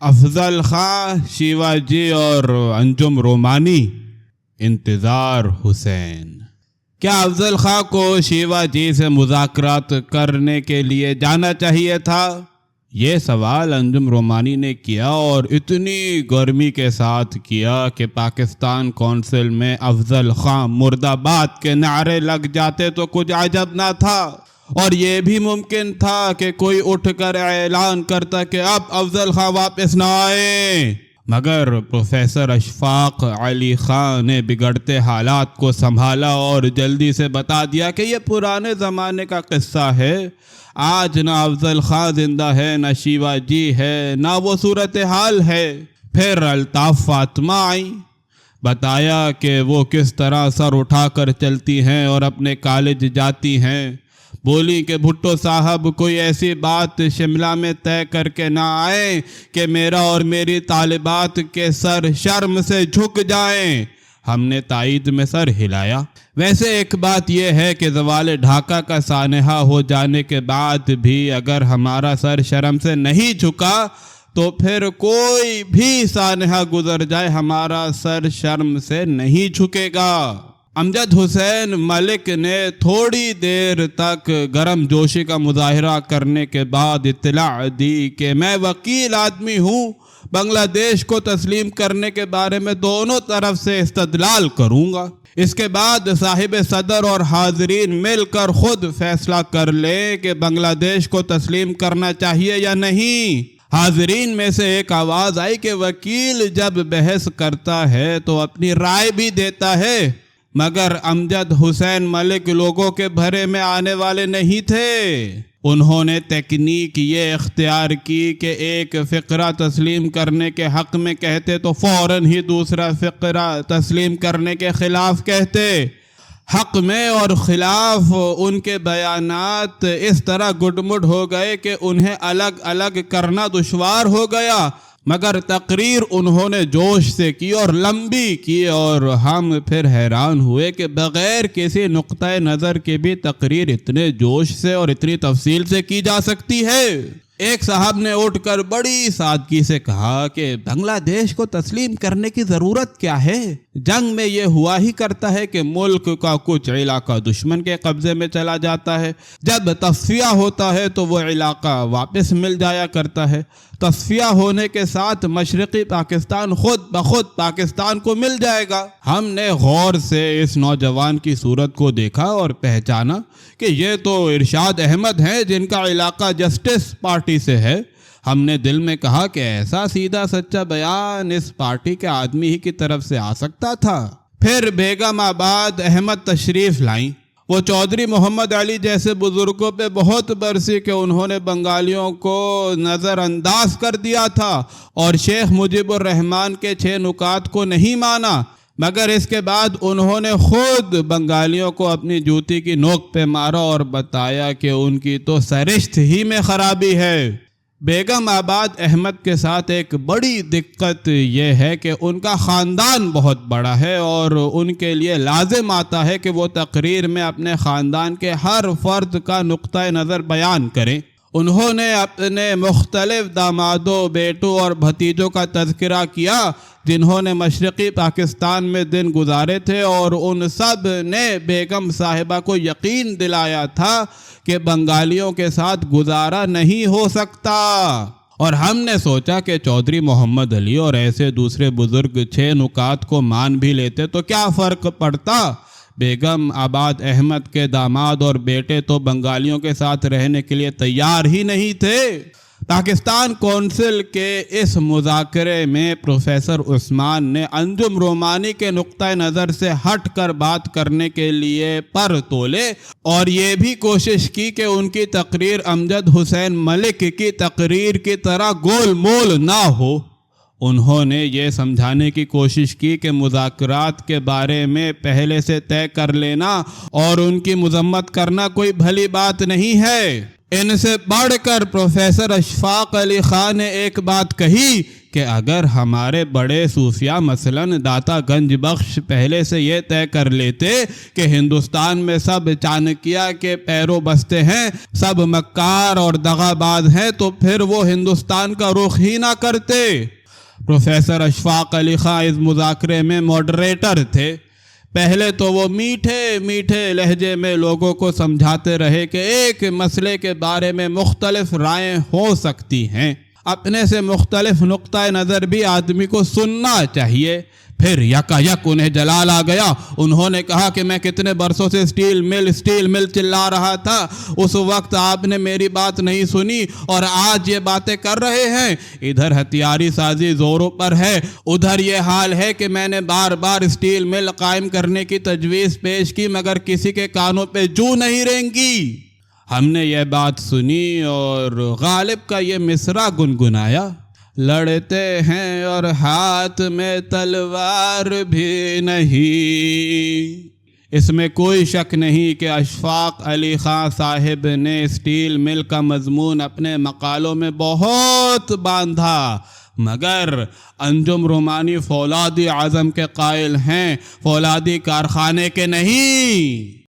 افضل خاں شیواجی اور انجم رومانی، انتظار حسین۔ کیا افضل خاں کو شیواجی سے مذاکرات کرنے کے لیے جانا چاہیے تھا؟ یہ سوال انجم رومانی نے کیا، اور اتنی گرمی کے ساتھ کیا کہ پاکستان کونسل میں افضل خاں مرد آباد کے نعرے لگ جاتے تو کچھ عجب نہ تھا، اور یہ بھی ممکن تھا کہ کوئی اٹھ کر اعلان کرتا کہ اب افضل خاں واپس نہ آئیں، مگر پروفیسر اشفاق علی خان نے بگڑتے حالات کو سنبھالا اور جلدی سے بتا دیا کہ یہ پرانے زمانے کا قصہ ہے، آج نہ افضل خاں زندہ ہے، نہ شیواجی ہے، نہ وہ صورتحال ہے۔ پھر الطاف فاطمہ آئیں، بتایا کہ وہ کس طرح سر اٹھا کر چلتی ہیں اور اپنے کالج جاتی ہیں۔ بولی کہ بھٹو صاحب کوئی ایسی بات شملہ میں طے کر کے نہ آئیں کہ میرا اور میری طالبات کے سر شرم سے جھک جائیں۔ ہم نے تائید میں سر ہلایا۔ ویسے ایک بات یہ ہے کہ زوال ڈھاکہ کا سانحہ ہو جانے کے بعد بھی اگر ہمارا سر شرم سے نہیں جھکا تو پھر کوئی بھی سانحہ گزر جائے ہمارا سر شرم سے نہیں جھکے گا۔ امجد حسین ملک نے تھوڑی دیر تک گرم جوشی کا مظاہرہ کرنے کے بعد اطلاع دی کہ میں وکیل آدمی ہوں، بنگلہ دیش کو تسلیم کرنے کے بارے میں دونوں طرف سے استدلال کروں گا، اس کے بعد صاحب صدر اور حاضرین مل کر خود فیصلہ کر لیں کہ بنگلہ دیش کو تسلیم کرنا چاہیے یا نہیں۔ حاضرین میں سے ایک آواز آئی کہ وکیل جب بحث کرتا ہے تو اپنی رائے بھی دیتا ہے، مگر امجد حسین ملک لوگوں کے بھرے میں آنے والے نہیں تھے۔ انہوں نے تکنیک یہ اختیار کی کہ ایک فقرہ تسلیم کرنے کے حق میں کہتے تو فوراً ہی دوسرا فقرہ تسلیم کرنے کے خلاف کہتے۔ حق میں اور خلاف ان کے بیانات اس طرح گڈمڈ ہو گئے کہ انہیں الگ الگ کرنا دشوار ہو گیا، مگر تقریر انہوں نے جوش سے کی اور لمبی کی، اور ہم پھر حیران ہوئے کہ بغیر کسی نقطۂ نظر کے بھی تقریر اتنے جوش سے اور اتنی تفصیل سے کی جا سکتی ہے۔ ایک صاحب نے اٹھ کر بڑی سادگی سے کہا کہ بنگلہ دیش کو تسلیم کرنے کی ضرورت کیا ہے؟ جنگ میں یہ ہوا ہی کرتا ہے کہ ملک کا کچھ علاقہ دشمن کے قبضے میں چلا جاتا ہے، جب تصفیہ ہوتا ہے تو وہ علاقہ واپس مل جایا کرتا ہے۔ تصفیہ ہونے کے ساتھ مشرقی پاکستان خود بخود پاکستان کو مل جائے گا۔ ہم نے غور سے اس نوجوان کی صورت کو دیکھا اور پہچانا کہ یہ تو ارشاد احمد ہیں جن کا علاقہ جسٹس پارٹی سے ہے۔ ہم نے دل میں کہا کہ ایسا سیدھا سچا بیان اس پارٹی کے آدمی ہی کی طرف سے آ سکتا تھا۔ پھر بیگم آباد احمد تشریف لائیں۔ وہ چودھری محمد علی جیسے بزرگوں پہ بہت برسی کہ انہوں نے بنگالیوں کو نظر انداز کر دیا تھا اور شیخ مجیب الرحمن کے 6 نکات کو نہیں مانا، مگر اس کے بعد انہوں نے خود بنگالیوں کو اپنی جوتی کی نوک پہ مارا اور بتایا کہ ان کی تو سرشت ہی میں خرابی ہے۔ بیگم آباد احمد کے ساتھ ایک بڑی دقت یہ ہے کہ ان کا خاندان بہت بڑا ہے اور ان کے لیے لازم آتا ہے کہ وہ تقریر میں اپنے خاندان کے ہر فرد کا نقطۂ نظر بیان کریں۔ انہوں نے اپنے مختلف دامادوں، بیٹوں اور بھتیجوں کا تذکرہ کیا جنہوں نے مشرقی پاکستان میں دن گزارے تھے، اور ان سب نے بیگم صاحبہ کو یقین دلایا تھا کہ بنگالیوں کے ساتھ گزارا نہیں ہو سکتا۔ اور ہم نے سوچا کہ چودھری محمد علی اور ایسے دوسرے بزرگ 6 نکات کو مان بھی لیتے تو کیا فرق پڑتا؟ بیگم آباد احمد کے داماد اور بیٹے تو بنگالیوں کے ساتھ رہنے کے لیے تیار ہی نہیں تھے۔ پاکستان کونسل کے اس مذاکرے میں پروفیسر عثمان نے انجم رومانی کے نقطۂ نظر سے ہٹ کر بات کرنے کے لیے پر تولے اور یہ بھی کوشش کی کہ ان کی تقریر امجد حسین ملک کی تقریر کی طرح گول مول نہ ہو۔ انہوں نے یہ سمجھانے کی کوشش کی کہ مذاکرات کے بارے میں پہلے سے طے کر لینا اور ان کی مذمت کرنا کوئی بھلی بات نہیں ہے۔ ان سے بڑھ کر پروفیسر اشفاق علی خان نے ایک بات کہی کہ اگر ہمارے بڑے صوفیہ مثلاً داتا گنج بخش پہلے سے یہ طے کر لیتے کہ ہندوستان میں سب چانکیہ کے پیرو بستے ہیں، سب مکار اور دغا باز ہیں، تو پھر وہ ہندوستان کا رخ ہی نہ کرتے۔ پروفیسر اشفاق علی خان اس مذاکرے میں ماڈریٹر تھے۔ پہلے تو وہ میٹھے میٹھے لہجے میں لوگوں کو سمجھاتے رہے کہ ایک مسئلے کے بارے میں مختلف رائیں ہو سکتی ہیں، اپنے سے مختلف نقطہ نظر بھی آدمی کو سننا چاہیے۔ پھر یکا یک انہیں جلال آ گیا۔ انہوں نے کہا کہ میں کتنے برسوں سے اسٹیل مل چلا رہا تھا، اس وقت آپ نے میری بات نہیں سنی اور آج یہ باتیں کر رہے ہیں۔ ادھر ہتھیاری سازی زوروں پر ہے، ادھر یہ حال ہے کہ میں نے بار بار اسٹیل مل قائم کرنے کی تجویز پیش کی مگر کسی کے کانوں پہ جوں نہیں رینگی۔ ہم نے یہ بات سنی اور غالب کا یہ مصرع گنگنایا: لڑتے ہیں اور ہاتھ میں تلوار بھی نہیں۔ اس میں کوئی شک نہیں کہ اشفاق علی خان صاحب نے اسٹیل مل کا مضمون اپنے مقالوں میں بہت باندھا، مگر انجم رومانی فولادی عزم کے قائل ہیں، فولادی کارخانے کے نہیں۔